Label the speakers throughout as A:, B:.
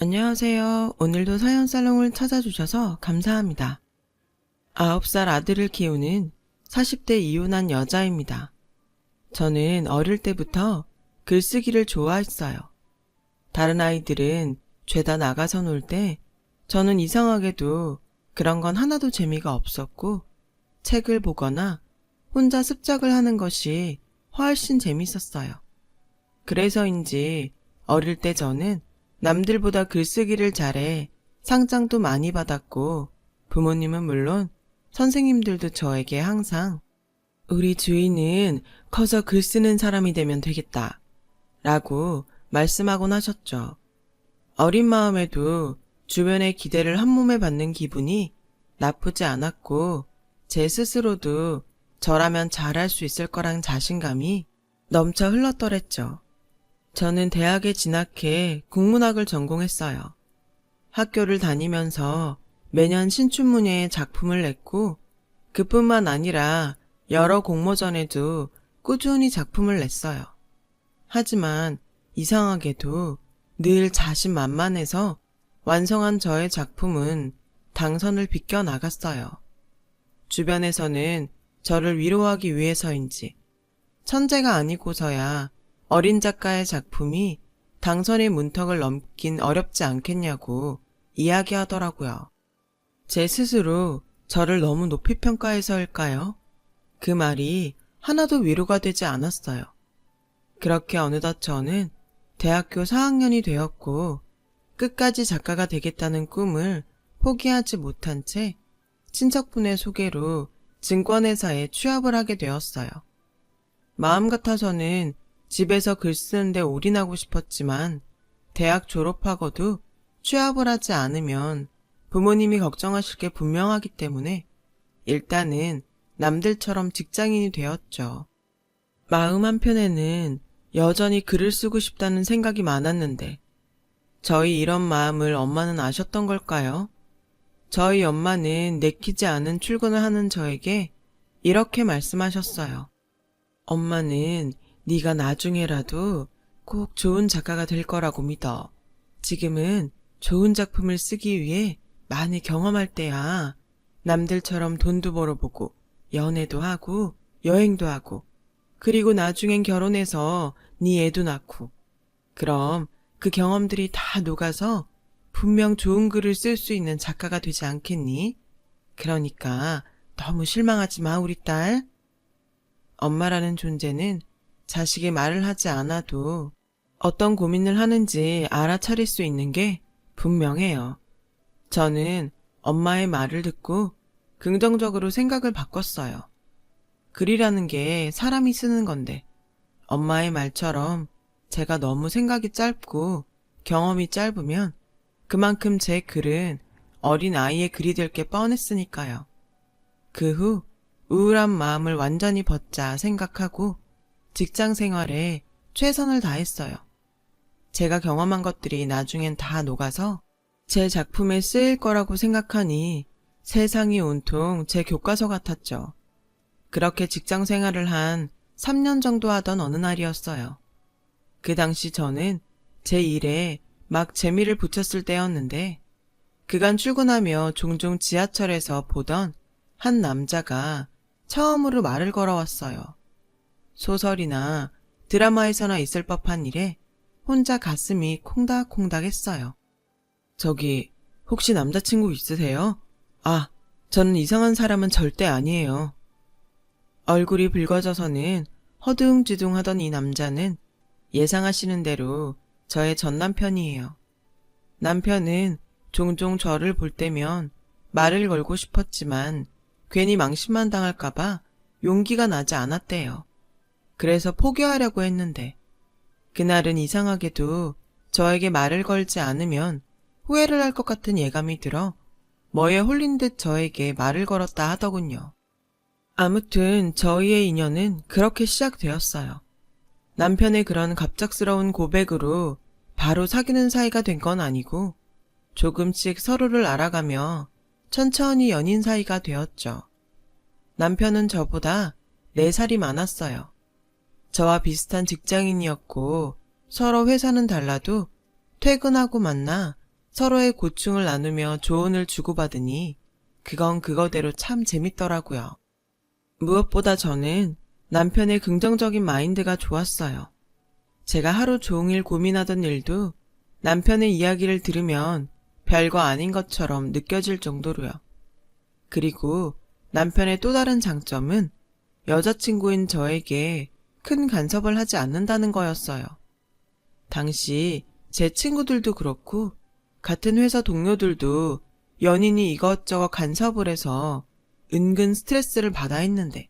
A: 안녕하세요. 오늘도 사연살롱을 찾아주셔서 감사합니다. 9살 아들을 키우는 40대 이혼한 여자입니다. 저는 어릴 때부터 글쓰기를 좋아했어요. 다른 아이들은 죄다 나가서 놀 때 저는 이상하게도 그런 건 하나도 재미가 없었고 책을 보거나 혼자 습작을 하는 것이 훨씬 재밌었어요. 그래서인지 어릴 때 저는 남들보다 글쓰기를 잘해 상장도 많이 받았고 부모님은 물론 선생님들도 저에게 항상 우리 주인은 커서 글 쓰는 사람이 되면 되겠다 라고 말씀하곤 하셨죠. 어린 마음에도 주변의 기대를 한몸에 받는 기분이 나쁘지 않았고 제 스스로도 저라면 잘할 수 있을 거란 자신감이 넘쳐 흘렀더랬죠. 저는 대학에 진학해 국문학을 전공했어요. 학교를 다니면서 매년 신춘문예에 작품을 냈고 그뿐만 아니라 여러 공모전에도 꾸준히 작품을 냈어요. 하지만 이상하게도 늘 자신만만해서 완성한 저의 작품은 당선을 비껴나갔어요. 주변에서는 저를 위로하기 위해서인지 천재가 아니고서야 어린 작가의 작품이 당선의 문턱을 넘긴 어렵지 않겠냐고 이야기하더라고요. 제 스스로 저를 너무 높이 평가해서일까요? 그 말이 하나도 위로가 되지 않았어요. 그렇게 어느덧 저는 대학교 4학년이 되었고 끝까지 작가가 되겠다는 꿈을 포기하지 못한 채 친척분의 소개로 증권회사에 취업을 하게 되었어요. 마음 같아서는 집에서 글 쓰는데 올인하고 싶었지만 대학 졸업하고도 취업을 하지 않으면 부모님이 걱정하실 게 분명하기 때문에 일단은 남들처럼 직장인이 되었죠. 마음 한편에는 여전히 글을 쓰고 싶다는 생각이 많았는데 저희 이런 마음을 엄마는 아셨던 걸까요? 저희 엄마는 내키지 않은 출근을 하는 저에게 이렇게 말씀하셨어요. 엄마는 네가 나중에라도 꼭 좋은 작가가 될 거라고 믿어. 지금은 좋은 작품을 쓰기 위해 많이 경험할 때야. 남들처럼 돈도 벌어보고 연애도 하고 여행도 하고 그리고 나중엔 결혼해서 네 애도 낳고 그럼 그 경험들이 다 녹아서 분명 좋은 글을 쓸 수 있는 작가가 되지 않겠니? 그러니까 너무 실망하지 마 우리 딸. 엄마라는 존재는 자식이 말을 하지 않아도 어떤 고민을 하는지 알아차릴 수 있는 게 분명해요. 저는 엄마의 말을 듣고 긍정적으로 생각을 바꿨어요. 글이라는 게 사람이 쓰는 건데 엄마의 말처럼 제가 너무 생각이 짧고 경험이 짧으면 그만큼 제 글은 어린 아이의 글이 될 게 뻔했으니까요. 그 후 우울한 마음을 완전히 벗자 생각하고 직장 생활에 최선을 다했어요. 제가 경험한 것들이 나중엔 다 녹아서 제 작품에 쓰일 거라고 생각하니 세상이 온통 제 교과서 같았죠. 그렇게 직장 생활을 한 3년 정도 하던 어느 날이었어요. 그 당시 저는 제 일에 막 재미를 붙였을 때였는데 그간 출근하며 종종 지하철에서 보던 한 남자가 처음으로 말을 걸어왔어요. 소설이나 드라마에서나 있을 법한 일에 혼자 가슴이 콩닥콩닥 했어요. 저기 혹시 남자친구 있으세요? 아, 저는 이상한 사람은 절대 아니에요. 얼굴이 붉어져서는 허둥지둥 하던 이 남자는 예상하시는 대로 저의 전남편이에요. 남편은 종종 저를 볼 때면 말을 걸고 싶었지만 괜히 망신만 당할까봐 용기가 나지 않았대요. 그래서 포기하려고 했는데 그날은 이상하게도 저에게 말을 걸지 않으면 후회를 할 것 같은 예감이 들어 뭐에 홀린 듯 저에게 말을 걸었다 하더군요. 아무튼 저희의 인연은 그렇게 시작되었어요. 남편의 그런 갑작스러운 고백으로 바로 사귀는 사이가 된 건 아니고 조금씩 서로를 알아가며 천천히 연인 사이가 되었죠. 남편은 저보다 4살이 많았어요. 저와 비슷한 직장인이었고 서로 회사는 달라도 퇴근하고 만나 서로의 고충을 나누며 조언을 주고받으니 그건 그거대로 참 재밌더라고요. 무엇보다 저는 남편의 긍정적인 마인드가 좋았어요. 제가 하루 종일 고민하던 일도 남편의 이야기를 들으면 별거 아닌 것처럼 느껴질 정도로요. 그리고 남편의 또 다른 장점은 여자친구인 저에게 큰 간섭을 하지 않는다는 거였어요. 당시 제 친구들도 그렇고 같은 회사 동료들도 연인이 이것저것 간섭을 해서 은근 스트레스를 받아 했는데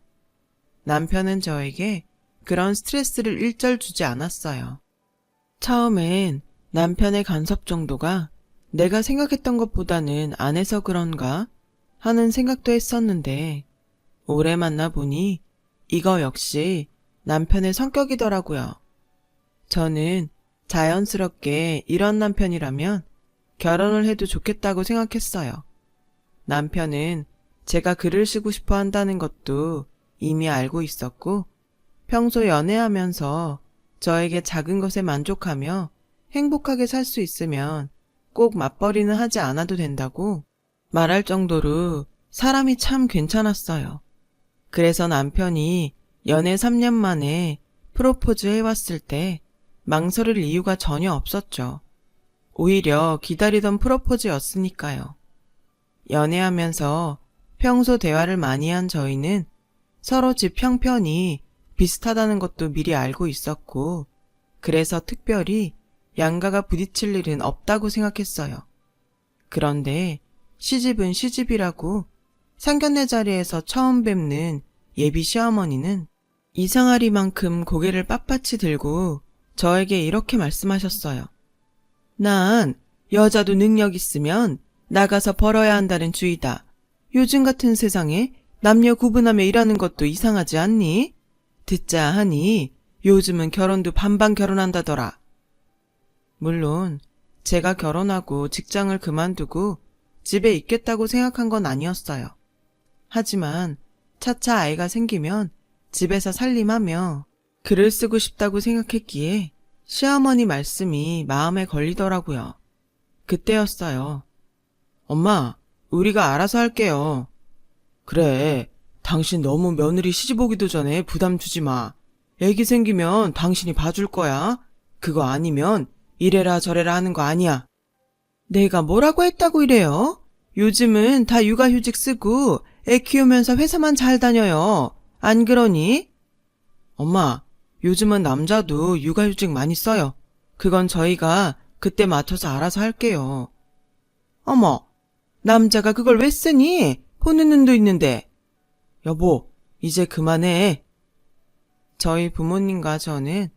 A: 남편은 저에게 그런 스트레스를 일절 주지 않았어요. 처음엔 남편의 간섭 정도가 내가 생각했던 것보다는 안 해서 그런가 하는 생각도 했었는데 오래 만나보니 이거 역시 남편의 성격이더라고요. 저는 자연스럽게 이런 남편이라면 결혼을 해도 좋겠다고 생각했어요. 남편은 제가 글을 쓰고 싶어 한다는 것도 이미 알고 있었고 평소 연애하면서 저에게 작은 것에 만족하며 행복하게 살 수 있으면 꼭 맞벌이는 하지 않아도 된다고 말할 정도로 사람이 참 괜찮았어요. 그래서 남편이 연애 3년 만에 프로포즈 해왔을 때 망설일 이유가 전혀 없었죠. 오히려 기다리던 프로포즈였으니까요. 연애하면서 평소 대화를 많이 한 저희는 서로 집 형편이 비슷하다는 것도 미리 알고 있었고 그래서 특별히 양가가 부딪힐 일은 없다고 생각했어요. 그런데 시집은 시집이라고 상견례 자리에서 처음 뵙는 예비 시어머니는 이상하리만큼 고개를 빳빳이 들고 저에게 이렇게 말씀하셨어요. 난 여자도 능력 있으면 나가서 벌어야 한다는 주의다. 요즘 같은 세상에 남녀 구분하며 일하는 것도 이상하지 않니? 듣자 하니 요즘은 결혼도 반반 결혼한다더라. 물론 제가 결혼하고 직장을 그만두고 집에 있겠다고 생각한 건 아니었어요. 하지만 차차 아이가 생기면 집에서 살림하며 글을 쓰고 싶다고 생각했기에 시어머니 말씀이 마음에 걸리더라고요. 그때였어요. 엄마, 우리가 알아서 할게요. 그래, 당신 너무 며느리 시집 오기도 전에 부담 주지 마. 애기 생기면 당신이 봐줄 거야. 그거 아니면 이래라 저래라 하는 거 아니야. 내가 뭐라고 했다고 이래요? 요즘은 다 육아휴직 쓰고 애 키우면서 회사만 잘 다녀요. 안 그러니? 엄마, 요즘은 남자도 육아휴직 많이 써요. 그건 저희가 그때 맞춰서 알아서 할게요. 어머, 남자가 그걸 왜 쓰니? 보는 눈도 있는데. 여보, 이제 그만해. 저희 부모님과 저는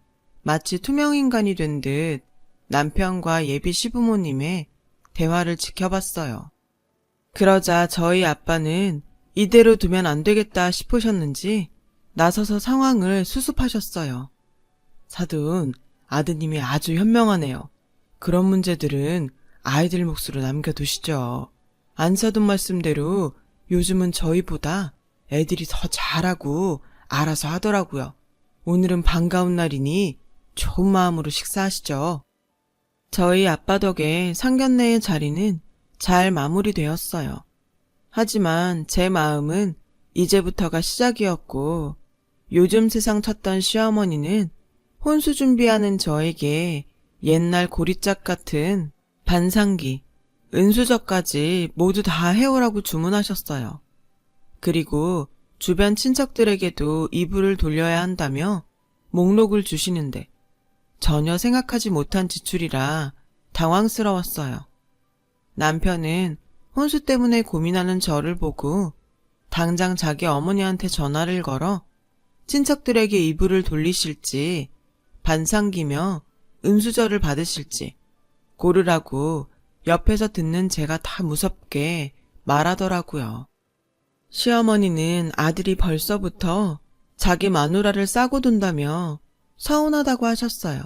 A: 마치 투명인간이 된 듯 남편과 예비 시부모님의 대화를 지켜봤어요. 그러자 저희 아빠는 이대로 두면 안 되겠다 싶으셨는지 나서서 상황을 수습하셨어요. 사돈, 아드님이 아주 현명하네요. 그런 문제들은 아이들 몫으로 남겨두시죠. 안사돈 말씀대로 요즘은 저희보다 애들이 더 잘하고 알아서 하더라고요. 오늘은 반가운 날이니 좋은 마음으로 식사하시죠. 저희 아빠 덕에 상견례의 자리는 잘 마무리되었어요. 하지만 제 마음은 이제부터가 시작이었고 요즘 세상 찾던 시어머니는 혼수 준비하는 저에게 옛날 고리짝 같은 반상기, 은수저까지 모두 다 해오라고 주문하셨어요. 그리고 주변 친척들에게도 이불을 돌려야 한다며 목록을 주시는데 전혀 생각하지 못한 지출이라 당황스러웠어요. 남편은 혼수 때문에 고민하는 저를 보고 당장 자기 어머니한테 전화를 걸어 친척들에게 이불을 돌리실지 반상기며 은수저를 받으실지 고르라고 옆에서 듣는 제가 다 무섭게 말하더라고요. 시어머니는 아들이 벌써부터 자기 마누라를 싸고 돈다며 서운하다고 하셨어요.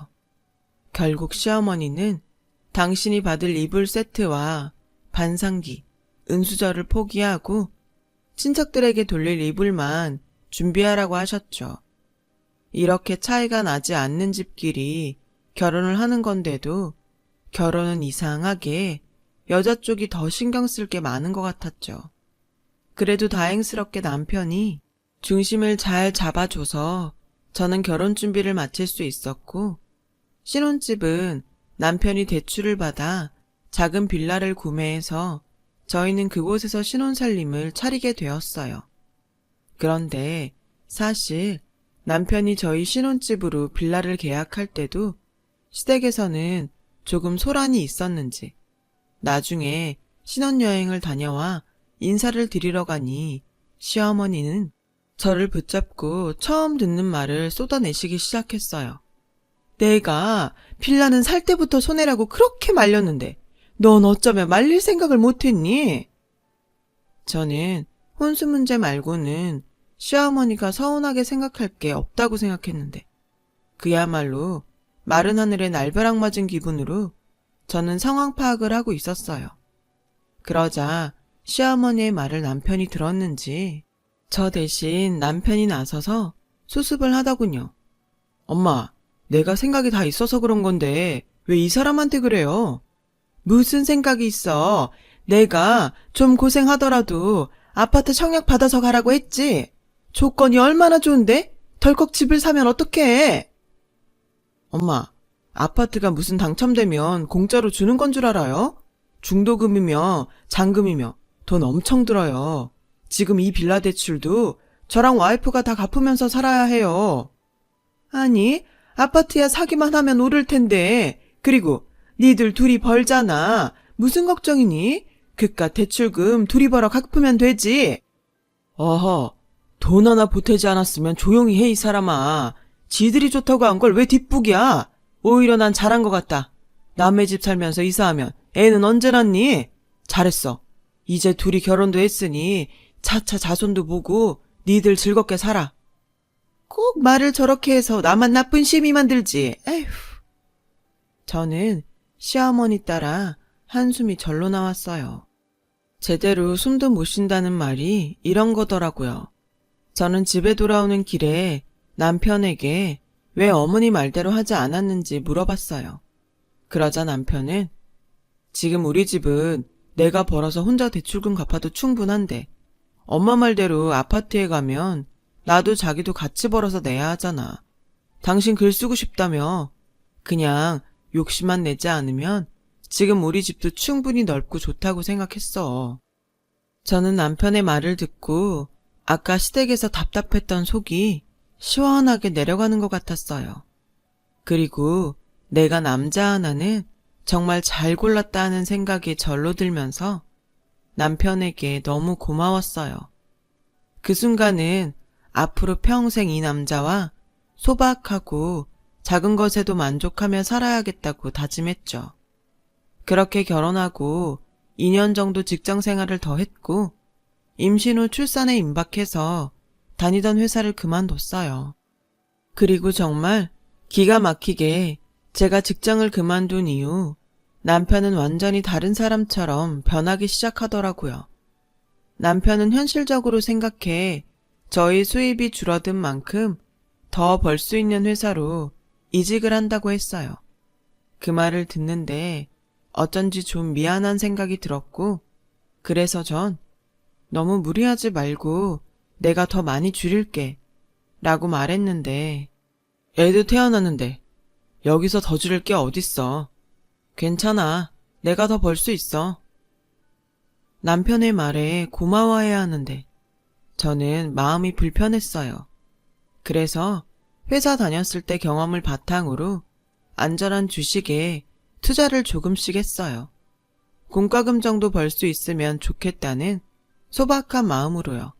A: 결국 시어머니는 당신이 받을 이불 세트와 반상기, 은수저를 포기하고 친척들에게 돌릴 이불만 준비하라고 하셨죠. 이렇게 차이가 나지 않는 집끼리 결혼을 하는 건데도 결혼은 이상하게 여자 쪽이 더 신경 쓸 게 많은 것 같았죠. 그래도 다행스럽게 남편이 중심을 잘 잡아줘서 저는 결혼 준비를 마칠 수 있었고, 신혼집은 남편이 대출을 받아 작은 빌라를 구매해서 저희는 그곳에서 신혼살림을 차리게 되었어요. 그런데 사실 남편이 저희 신혼집으로 빌라를 계약할 때도 시댁에서는 조금 소란이 있었는지 나중에 신혼여행을 다녀와 인사를 드리러 가니 시어머니는 저를 붙잡고 처음 듣는 말을 쏟아내시기 시작했어요. 내가 빌라는 살 때부터 손해라고 그렇게 말렸는데 넌 어쩌면 말릴 생각을 못했니? 저는 혼수 문제 말고는 시어머니가 서운하게 생각할 게 없다고 생각했는데 그야말로 마른 하늘에 날벼락 맞은 기분으로 저는 상황 파악을 하고 있었어요. 그러자 시어머니의 말을 남편이 들었는지 저 대신 남편이 나서서 수습을 하더군요. 엄마, 내가 생각이 다 있어서 그런 건데 왜 이 사람한테 그래요? 무슨 생각이 있어? 내가 좀 고생하더라도 아파트 청약 받아서 가라고 했지. 조건이 얼마나 좋은데? 덜컥 집을 사면 어떡해? 엄마, 아파트가 무슨 당첨되면 공짜로 주는 건 줄 알아요? 중도금이며 잔금이며 돈 엄청 들어요. 지금 이 빌라 대출도 저랑 와이프가 다 갚으면서 살아야 해요. 아니, 아파트야 사기만 하면 오를 텐데. 그리고 니들 둘이 벌잖아. 무슨 걱정이니? 그깟 대출금 둘이 벌어 갚으면 되지. 어허, 돈 하나 보태지 않았으면 조용히 해, 이 사람아. 지들이 좋다고 한 걸 왜 뒷북이야? 오히려 난 잘한 것 같다. 남의 집 살면서 이사하면 애는 언제 낳니? 잘했어. 이제 둘이 결혼도 했으니 차차 자손도 보고 니들 즐겁게 살아. 꼭 말을 저렇게 해서 나만 나쁜 시미 만들지. 에휴. 저는 시어머니 따라 한숨이 절로 나왔어요. 제대로 숨도 못 쉰다는 말이 이런 거더라고요. 저는 집에 돌아오는 길에 남편에게 왜 어머니 말대로 하지 않았는지 물어봤어요. 그러자 남편은 지금 우리 집은 내가 벌어서 혼자 대출금 갚아도 충분한데 엄마 말대로 아파트에 가면 나도 자기도 같이 벌어서 내야 하잖아. 당신 글 쓰고 싶다며 그냥 욕심만 내지 않으면 지금 우리 집도 충분히 넓고 좋다고 생각했어. 저는 남편의 말을 듣고 아까 시댁에서 답답했던 속이 시원하게 내려가는 것 같았어요. 그리고 내가 남자 하나는 정말 잘 골랐다 하는 생각이 절로 들면서 남편에게 너무 고마웠어요. 그 순간은 앞으로 평생 이 남자와 소박하고 작은 것에도 만족하며 살아야겠다고 다짐했죠. 그렇게 결혼하고 2년 정도 직장 생활을 더 했고 임신 후 출산에 임박해서 다니던 회사를 그만뒀어요. 그리고 정말 기가 막히게 제가 직장을 그만둔 이후 남편은 완전히 다른 사람처럼 변하기 시작하더라고요. 남편은 현실적으로 생각해 저희 수입이 줄어든 만큼 더 벌 수 있는 회사로 이직을 한다고 했어요. 그 말을 듣는데 어쩐지 좀 미안한 생각이 들었고 그래서 전 너무 무리하지 말고 내가 더 많이 줄일게 라고 말했는데 애도 태어났는데 여기서 더 줄일 게 어딨어. 괜찮아. 내가 더 벌 수 있어. 남편의 말에 고마워해야 하는데 저는 마음이 불편했어요. 그래서 회사 다녔을 때 경험을 바탕으로 안전한 주식에 투자를 조금씩 했어요. 공과금 정도 벌 수 있으면 좋겠다는 소박한 마음으로요.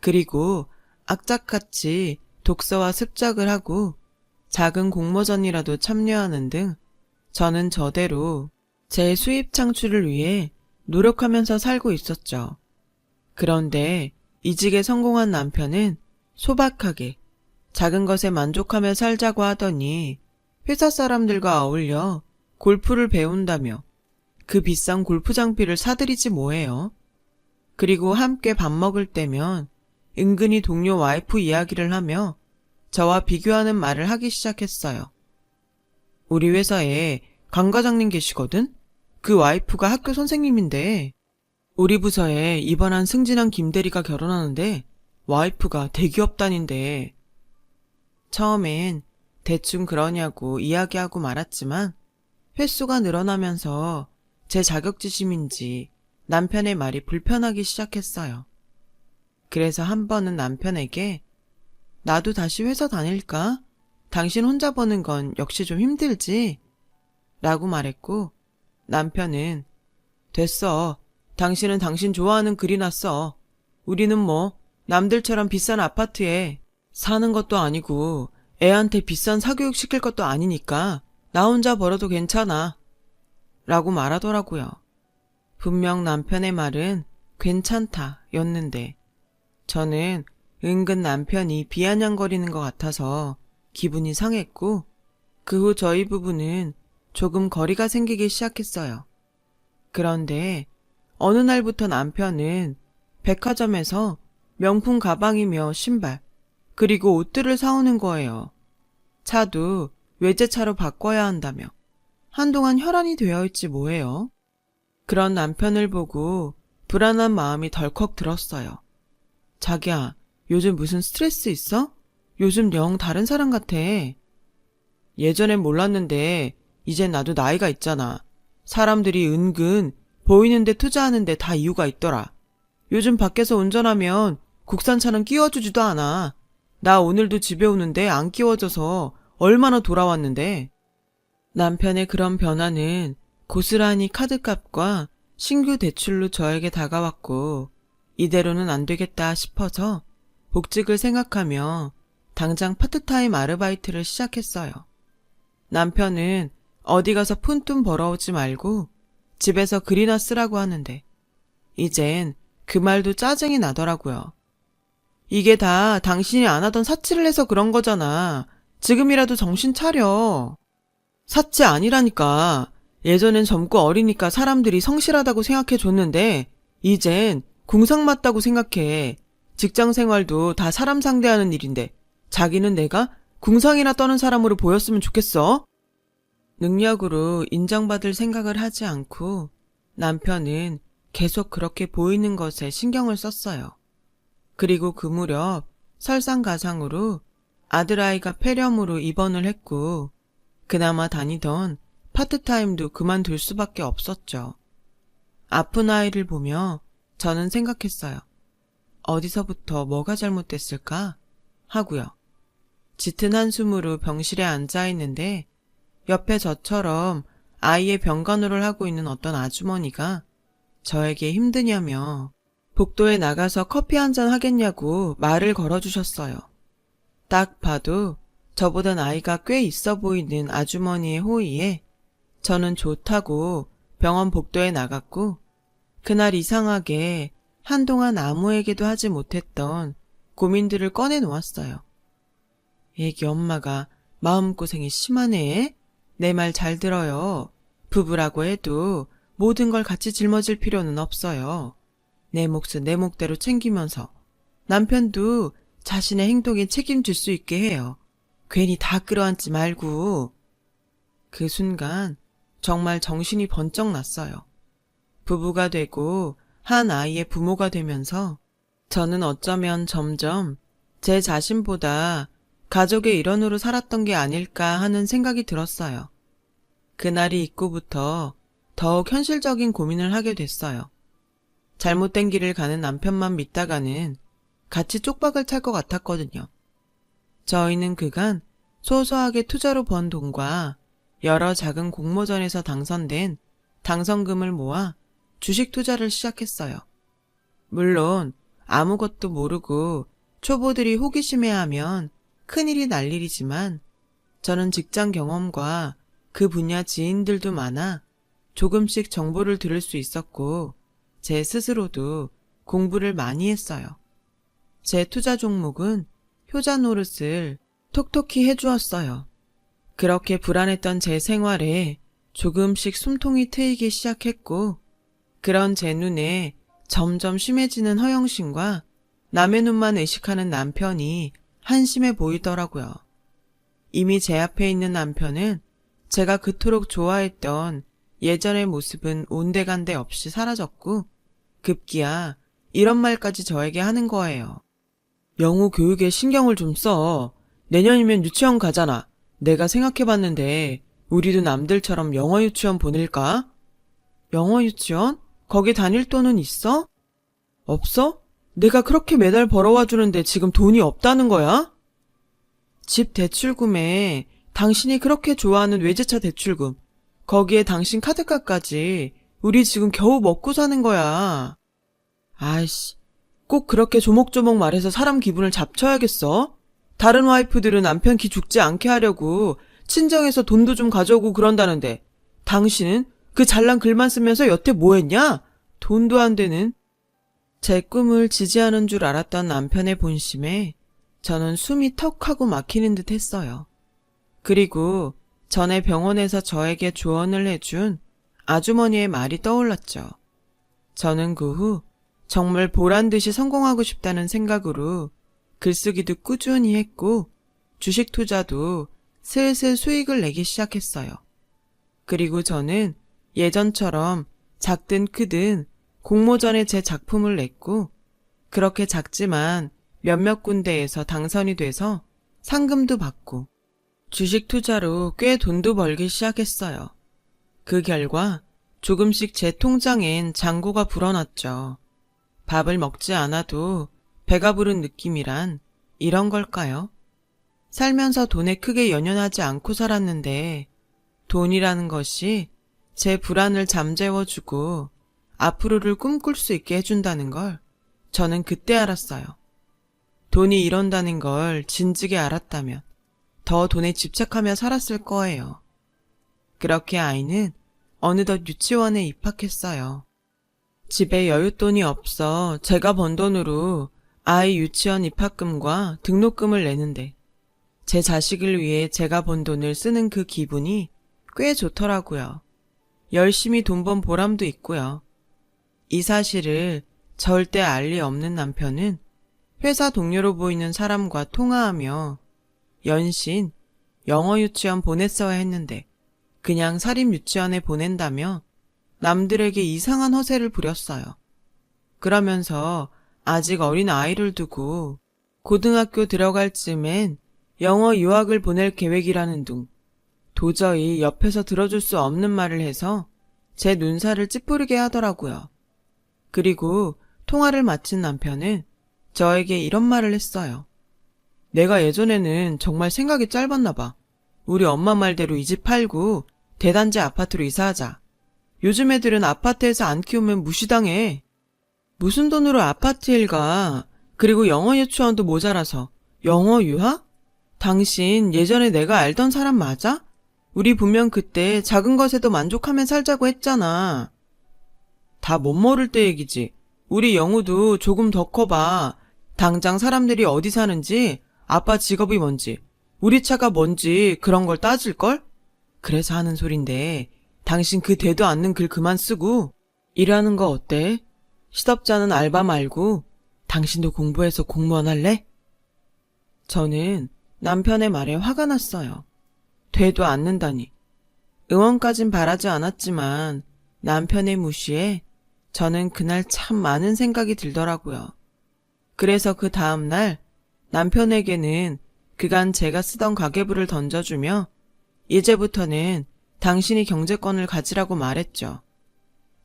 A: 그리고 악착같이 독서와 습작을 하고 작은 공모전이라도 참여하는 등 저는 저대로 제 수입 창출을 위해 노력하면서 살고 있었죠. 그런데 이직에 성공한 남편은 소박하게 작은 것에 만족하며 살자고 하더니 회사 사람들과 어울려 골프를 배운다며 그 비싼 골프 장비를 사들이지 뭐해요. 그리고 함께 밥 먹을 때면 은근히 동료 와이프 이야기를 하며 저와 비교하는 말을 하기 시작했어요. 우리 회사에 강 과장님 계시거든? 그 와이프가 학교 선생님인데 우리 부서에 이번한 승진한 김대리가 결혼하는데 와이프가 대기업 다닌대. 처음엔 대충 그러냐고 이야기하고 말았지만 횟수가 늘어나면서 제 자격지심인지 남편의 말이 불편하기 시작했어요. 그래서 한 번은 남편에게 나도 다시 회사 다닐까? 당신 혼자 버는 건 역시 좀 힘들지? 라고 말했고 남편은 됐어. 당신은 당신 좋아하는 글이나 써. 우리는 뭐 남들처럼 비싼 아파트에 사는 것도 아니고 애한테 비싼 사교육 시킬 것도 아니니까 나 혼자 벌어도 괜찮아. 라고 말하더라고요. 분명 남편의 말은 괜찮다 였는데 저는 은근 남편이 비아냥거리는 것 같아서 기분이 상했고 그 후 저희 부부는 조금 거리가 생기기 시작했어요. 그런데 어느 날부터 남편은 백화점에서 명품 가방이며 신발, 그리고 옷들을 사오는 거예요. 차도 외제차로 바꿔야 한다며 한동안 혈안이 되어 있지 뭐예요. 그런 남편을 보고 불안한 마음이 덜컥 들었어요. 자기야, 요즘 무슨 스트레스 있어? 요즘 영 다른 사람 같아. 예전엔 몰랐는데 이젠 나도 나이가 있잖아. 사람들이 은근 보이는데 투자하는데 다 이유가 있더라. 요즘 밖에서 운전하면 국산차는 끼워주지도 않아. 나 오늘도 집에 오는데 안 끼워져서 얼마나 돌아왔는데. 남편의 그런 변화는 고스란히 카드값과 신규 대출로 저에게 다가왔고 이대로는 안 되겠다 싶어서 복직을 생각하며 당장 파트타임 아르바이트를 시작했어요. 남편은 어디 가서 푼돈 벌어오지 말고 집에서 글이나 쓰라고 하는데 이젠 그 말도 짜증이 나더라고요. 이게 다 당신이 안 하던 사치를 해서 그런 거잖아. 지금이라도 정신 차려. 사치 아니라니까. 예전엔 젊고 어리니까 사람들이 성실하다고 생각해 줬는데 이젠 궁상 맞다고 생각해. 직장 생활도 다 사람 상대하는 일인데 자기는 내가 궁상이나 떠는 사람으로 보였으면 좋겠어? 능력으로 인정받을 생각을 하지 않고 남편은 계속 그렇게 보이는 것에 신경을 썼어요. 그리고 그 무렵 설상가상으로 아들아이가 폐렴으로 입원을 했고 그나마 다니던 파트타임도 그만둘 수밖에 없었죠. 아픈 아이를 보며 저는 생각했어요. 어디서부터 뭐가 잘못됐을까? 하고요. 짙은 한숨으로 병실에 앉아있는데 옆에 저처럼 아이의 병간호를 하고 있는 어떤 아주머니가 저에게 힘드냐며 복도에 나가서 커피 한잔 하겠냐고 말을 걸어주셨어요. 딱 봐도 저보다 나이가 꽤 있어 보이는 아주머니의 호의에 저는 좋다고 병원 복도에 나갔고 그날 이상하게 한동안 아무에게도 하지 못했던 고민들을 꺼내놓았어요. 애기 엄마가 마음고생이 심하네. 내 말 잘 들어요. 부부라고 해도 모든 걸 같이 짊어질 필요는 없어요. 내 몫은 내 몫대로 챙기면서 남편도 자신의 행동에 책임질 수 있게 해요. 괜히 다 끌어안지 말고. 그 순간 정말 정신이 번쩍 났어요. 부부가 되고 한 아이의 부모가 되면서 저는 어쩌면 점점 제 자신보다 가족의 일원으로 살았던 게 아닐까 하는 생각이 들었어요. 그날이 있고부터 더욱 현실적인 고민을 하게 됐어요. 잘못된 길을 가는 남편만 믿다가는 같이 쪽박을 찰 것 같았거든요. 저희는 그간 소소하게 투자로 번 돈과 여러 작은 공모전에서 당선된 당선금을 모아 주식 투자를 시작했어요. 물론 아무것도 모르고 초보들이 호기심해하면 큰일이 날 일이지만 저는 직장 경험과 그 분야 지인들도 많아 조금씩 정보를 들을 수 있었고 제 스스로도 공부를 많이 했어요. 제 투자 종목은 효자 노릇을 톡톡히 해주었어요. 그렇게 불안했던 제 생활에 조금씩 숨통이 트이기 시작했고 그런 제 눈에 점점 심해지는 허영심과 남의 눈만 의식하는 남편이 한심해 보이더라고요. 이미 제 앞에 있는 남편은 제가 그토록 좋아했던 예전의 모습은 온데간데 없이 사라졌고 급기야 이런 말까지 저에게 하는 거예요. 영우 교육에 신경을 좀 써. 내년이면 유치원 가잖아. 내가 생각해봤는데 우리도 남들처럼 영어 유치원 보낼까? 영어 유치원? 거기 다닐 돈은 있어? 없어? 내가 그렇게 매달 벌어와 주는데 지금 돈이 없다는 거야? 집 대출금에 당신이 그렇게 좋아하는 외제차 대출금, 거기에 당신 카드값까지 우리 지금 겨우 먹고 사는 거야. 아이씨, 꼭 그렇게 조목조목 말해서 사람 기분을 잡쳐야겠어? 다른 와이프들은 남편 기 죽지 않게 하려고 친정에서 돈도 좀 가져오고 그런다는데 당신은 그 잘난 글만 쓰면서 여태 뭐 했냐? 돈도 안 되는. 제 꿈을 지지하는 줄 알았던 남편의 본심에 저는 숨이 턱 하고 막히는 듯 했어요. 그리고 전에 병원에서 저에게 조언을 해준 아주머니의 말이 떠올랐죠. 저는 그 후 정말 보란듯이 성공하고 싶다는 생각으로 글쓰기도 꾸준히 했고 주식 투자도 슬슬 수익을 내기 시작했어요. 그리고 저는 예전처럼 작든 크든 공모전에 제 작품을 냈고 그렇게 작지만 몇몇 군데에서 당선이 돼서 상금도 받고 주식 투자로 꽤 돈도 벌기 시작했어요. 그 결과 조금씩 제 통장엔 잔고가 불어났죠. 밥을 먹지 않아도 배가 부른 느낌이란 이런 걸까요? 살면서 돈에 크게 연연하지 않고 살았는데 돈이라는 것이 제 불안을 잠재워주고 앞으로를 꿈꿀 수 있게 해준다는 걸 저는 그때 알았어요. 돈이 이런다는 걸 진즉에 알았다면 더 돈에 집착하며 살았을 거예요. 그렇게 아이는 어느덧 유치원에 입학했어요. 집에 여윳돈이 없어 제가 번 돈으로 아이 유치원 입학금과 등록금을 내는데 제 자식을 위해 제가 번 돈을 쓰는 그 기분이 꽤 좋더라고요. 열심히 돈 번 보람도 있고요. 이 사실을 절대 알 리 없는 남편은 회사 동료로 보이는 사람과 통화하며 연신 영어 유치원 보냈어야 했는데 그냥 사립 유치원에 보낸다며 남들에게 이상한 허세를 부렸어요. 그러면서 아직 어린 아이를 두고 고등학교 들어갈 쯤엔 영어 유학을 보낼 계획이라는 둥 도저히 옆에서 들어줄 수 없는 말을 해서 제 눈살을 찌푸리게 하더라고요. 그리고 통화를 마친 남편은 저에게 이런 말을 했어요. 내가 예전에는 정말 생각이 짧았나 봐. 우리 엄마 말대로 이 집 팔고 대단지 아파트로 이사하자. 요즘 애들은 아파트에서 안 키우면 무시당해. 무슨 돈으로 아파트 일가? 그리고 영어 유치원도 모자라서. 영어 유학? 당신 예전에 내가 알던 사람 맞아? 우리 분명 그때 작은 것에도 만족하며 살자고 했잖아. 다 못 모를 때 얘기지. 우리 영우도 조금 더 커봐. 당장 사람들이 어디 사는지, 아빠 직업이 뭔지, 우리 차가 뭔지 그런 걸 따질걸? 그래서 하는 소린데 당신 그 되도 않는 글 그만 쓰고 일하는 거 어때? 시덥잖은 알바 말고 당신도 공부해서 공무원 할래? 저는 남편의 말에 화가 났어요. 되도 않는다니. 응원까진 바라지 않았지만 남편의 무시에 저는 그날 참 많은 생각이 들더라고요. 그래서 그 다음날 남편에게는 그간 제가 쓰던 가계부를 던져주며 이제부터는 당신이 경제권을 가지라고 말했죠.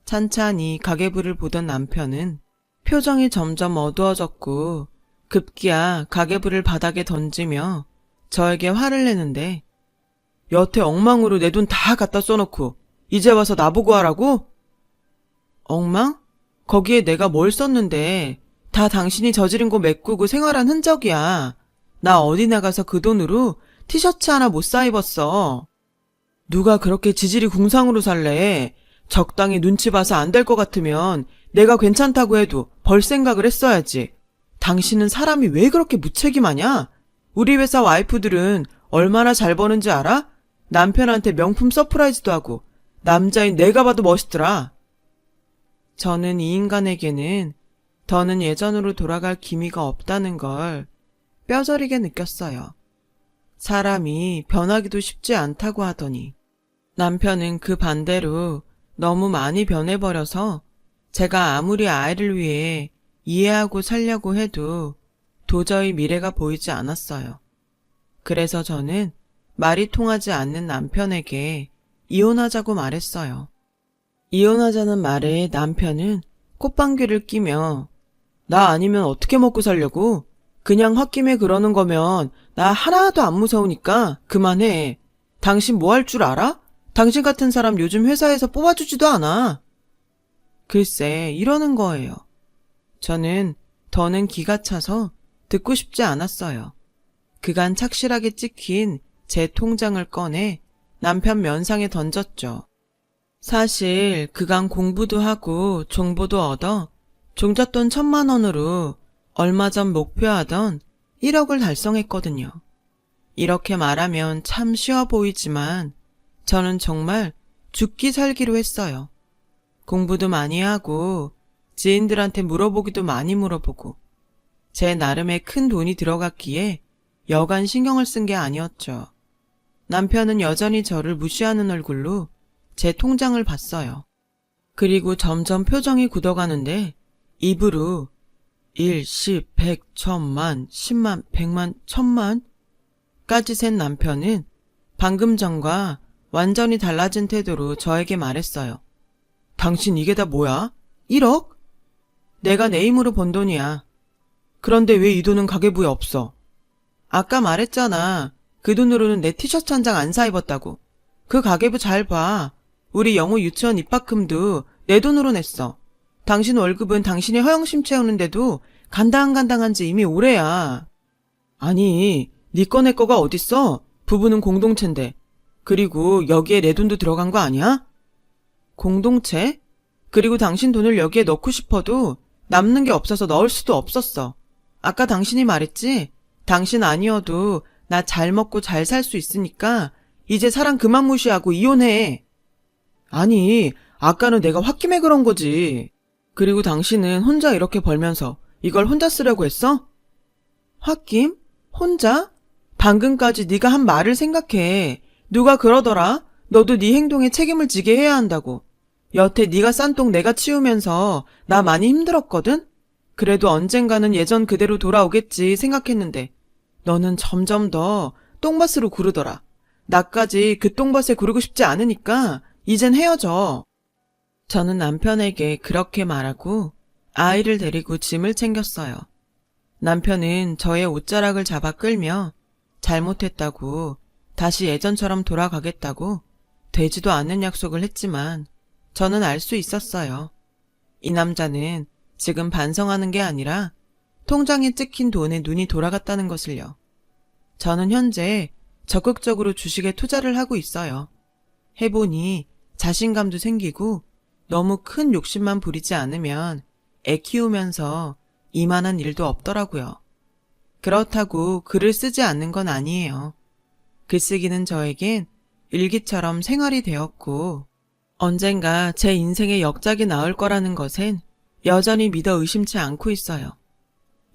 A: 찬찬히 가계부를 보던 남편은 표정이 점점 어두워졌고 급기야 가계부를 바닥에 던지며 저에게 화를 내는데 여태 엉망으로 내 돈 다 갖다 써놓고 이제 와서 나보고 하라고? 엉망? 거기에 내가 뭘 썼는데 다 당신이 저지른 거 메꾸고 생활한 흔적이야. 나 어디 나가서 그 돈으로 티셔츠 하나 못 사 입었어. 누가 그렇게 지질이 궁상으로 살래? 적당히 눈치 봐서 안 될 것 같으면 내가 괜찮다고 해도 벌 생각을 했어야지. 당신은 사람이 왜 그렇게 무책임하냐? 우리 회사 와이프들은 얼마나 잘 버는지 알아? 남편한테 명품 서프라이즈도 하고 남자인 내가 봐도 멋있더라. 저는 이 인간에게는 더는 예전으로 돌아갈 기미가 없다는 걸 뼈저리게 느꼈어요. 사람이 변하기도 쉽지 않다고 하더니 남편은 그 반대로 너무 많이 변해버려서 제가 아무리 아이를 위해 이해하고 살려고 해도 도저히 미래가 보이지 않았어요. 그래서 저는 말이 통하지 않는 남편에게 이혼하자고 말했어요. 이혼하자는 말에 남편은 콧방귀를 끼며 나 아니면 어떻게 먹고 살려고? 그냥 홧김에 그러는 거면 나 하나도 안 무서우니까 그만해. 당신 뭐 할 줄 알아? 당신 같은 사람 요즘 회사에서 뽑아주지도 않아. 글쎄, 이러는 거예요. 저는 더는 기가 차서 듣고 싶지 않았어요. 그간 착실하게 찍힌 제 통장을 꺼내 남편 면상에 던졌죠. 사실 그간 공부도 하고 정보도 얻어 종잣돈 1,000만 원으로 얼마 전 목표하던 1억을 달성했거든요. 이렇게 말하면 참 쉬워 보이지만 저는 정말 죽기 살기로 했어요. 공부도 많이 하고 지인들한테 물어보기도 많이 물어보고 제 나름의 큰 돈이 들어갔기에 여간 신경을 쓴 게 아니었죠. 남편은 여전히 저를 무시하는 얼굴로 제 통장을 봤어요. 그리고 점점 표정이 굳어가는데 입으로 1, 10, 100, 1,000만, 10만, 100만, 1,000만 까지 센 남편은 방금 전과 완전히 달라진 태도로 저에게 말했어요. 당신 이게 다 뭐야? 1억? 내가 내 힘으로 번 돈이야. 그런데 왜 이 돈은 가계부에 없어? 아까 말했잖아. 그 돈으로는 내 티셔츠 한 장 안 사 입었다고. 그 가계부 잘 봐. 우리 영호 유치원 입학금도 내 돈으로 냈어. 당신 월급은 당신의 허영심 채우는데도 간당간당한지 이미 오래야. 아니, 네 거 내 거가 어딨어? 부부는 공동체인데. 그리고 여기에 내 돈도 들어간 거 아니야? 공동체? 그리고 당신 돈을 여기에 넣고 싶어도 남는 게 없어서 넣을 수도 없었어. 아까 당신이 말했지? 당신 아니어도 나 잘 먹고 잘 살 수 있으니까 이제 사람 그만 무시하고 이혼해. 아니, 아까는 내가 홧김에 그런 거지. 그리고 당신은 혼자 이렇게 벌면서 이걸 혼자 쓰려고 했어? 홧김? 혼자? 방금까지 네가 한 말을 생각해. 누가 그러더라? 너도 네 행동에 책임을 지게 해야 한다고. 여태 네가 싼 똥 내가 치우면서 나 많이 힘들었거든? 그래도 언젠가는 예전 그대로 돌아오겠지 생각했는데 너는 점점 더 똥밭으로 구르더라. 나까지 그 똥밭에 구르고 싶지 않으니까 이젠 헤어져. 저는 남편에게 그렇게 말하고 아이를 데리고 짐을 챙겼어요. 남편은 저의 옷자락을 잡아 끌며 잘못했다고 다시 예전처럼 돌아가겠다고 되지도 않는 약속을 했지만 저는 알 수 있었어요. 이 남자는 지금 반성하는 게 아니라 통장에 찍힌 돈에 눈이 돌아갔다는 것을요. 저는 현재 적극적으로 주식에 투자를 하고 있어요. 해보니 자신감도 생기고 너무 큰 욕심만 부리지 않으면 애 키우면서 이만한 일도 없더라고요. 그렇다고 글을 쓰지 않는 건 아니에요. 글쓰기는 저에겐 일기처럼 생활이 되었고 언젠가 제 인생의 역작이 나올 거라는 것엔 여전히 믿어 의심치 않고 있어요.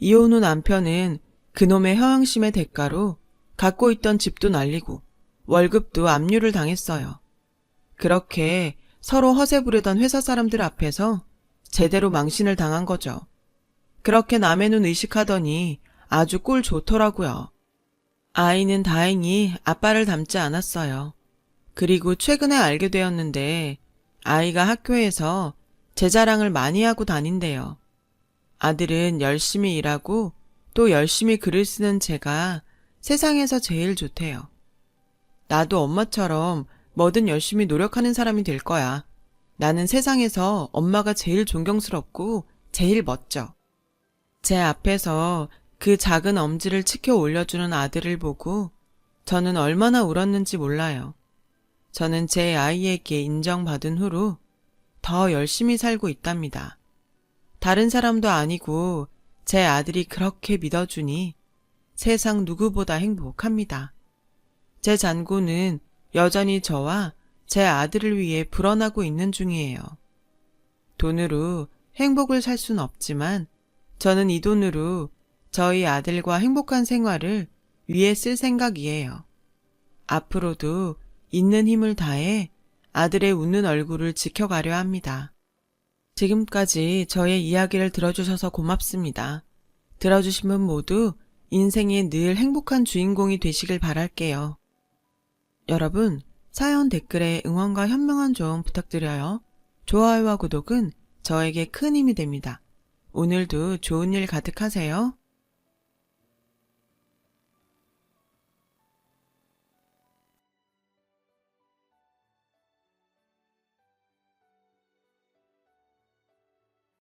A: 이혼 후 남편은 그놈의 허영심의 대가로 갖고 있던 집도 날리고 월급도 압류를 당했어요. 그렇게 서로 허세 부르던 회사 사람들 앞에서 제대로 망신을 당한 거죠. 그렇게 남의 눈 의식하더니 아주 꼴 좋더라고요. 아이는 다행히 아빠를 닮지 않았어요. 그리고 최근에 알게 되었는데 아이가 학교에서 제 자랑을 많이 하고 다닌대요. 아들은 열심히 일하고 또 열심히 글을 쓰는 제가 세상에서 제일 좋대요. 나도 엄마처럼 뭐든 열심히 노력하는 사람이 될 거야. 나는 세상에서 엄마가 제일 존경스럽고 제일 멋져. 제 앞에서 그 작은 엄지를 치켜 올려주는 아들을 보고 저는 얼마나 울었는지 몰라요. 저는 제 아이에게 인정받은 후로 더 열심히 살고 있답니다. 다른 사람도 아니고 제 아들이 그렇게 믿어주니 세상 누구보다 행복합니다. 제 잔고는 여전히 저와 제 아들을 위해 불어나고 있는 중이에요. 돈으로 행복을 살 순 없지만 저는 이 돈으로 저희 아들과 행복한 생활을 위해 쓸 생각이에요. 앞으로도 있는 힘을 다해 아들의 웃는 얼굴을 지켜가려 합니다. 지금까지 저의 이야기를 들어주셔서 고맙습니다. 들어주신 분 모두 인생의 늘 행복한 주인공이 되시길 바랄게요. 여러분, 사연 댓글에 응원과 현명한 조언 부탁드려요. 좋아요와 구독은 저에게 큰 힘이 됩니다. 오늘도 좋은 일 가득하세요.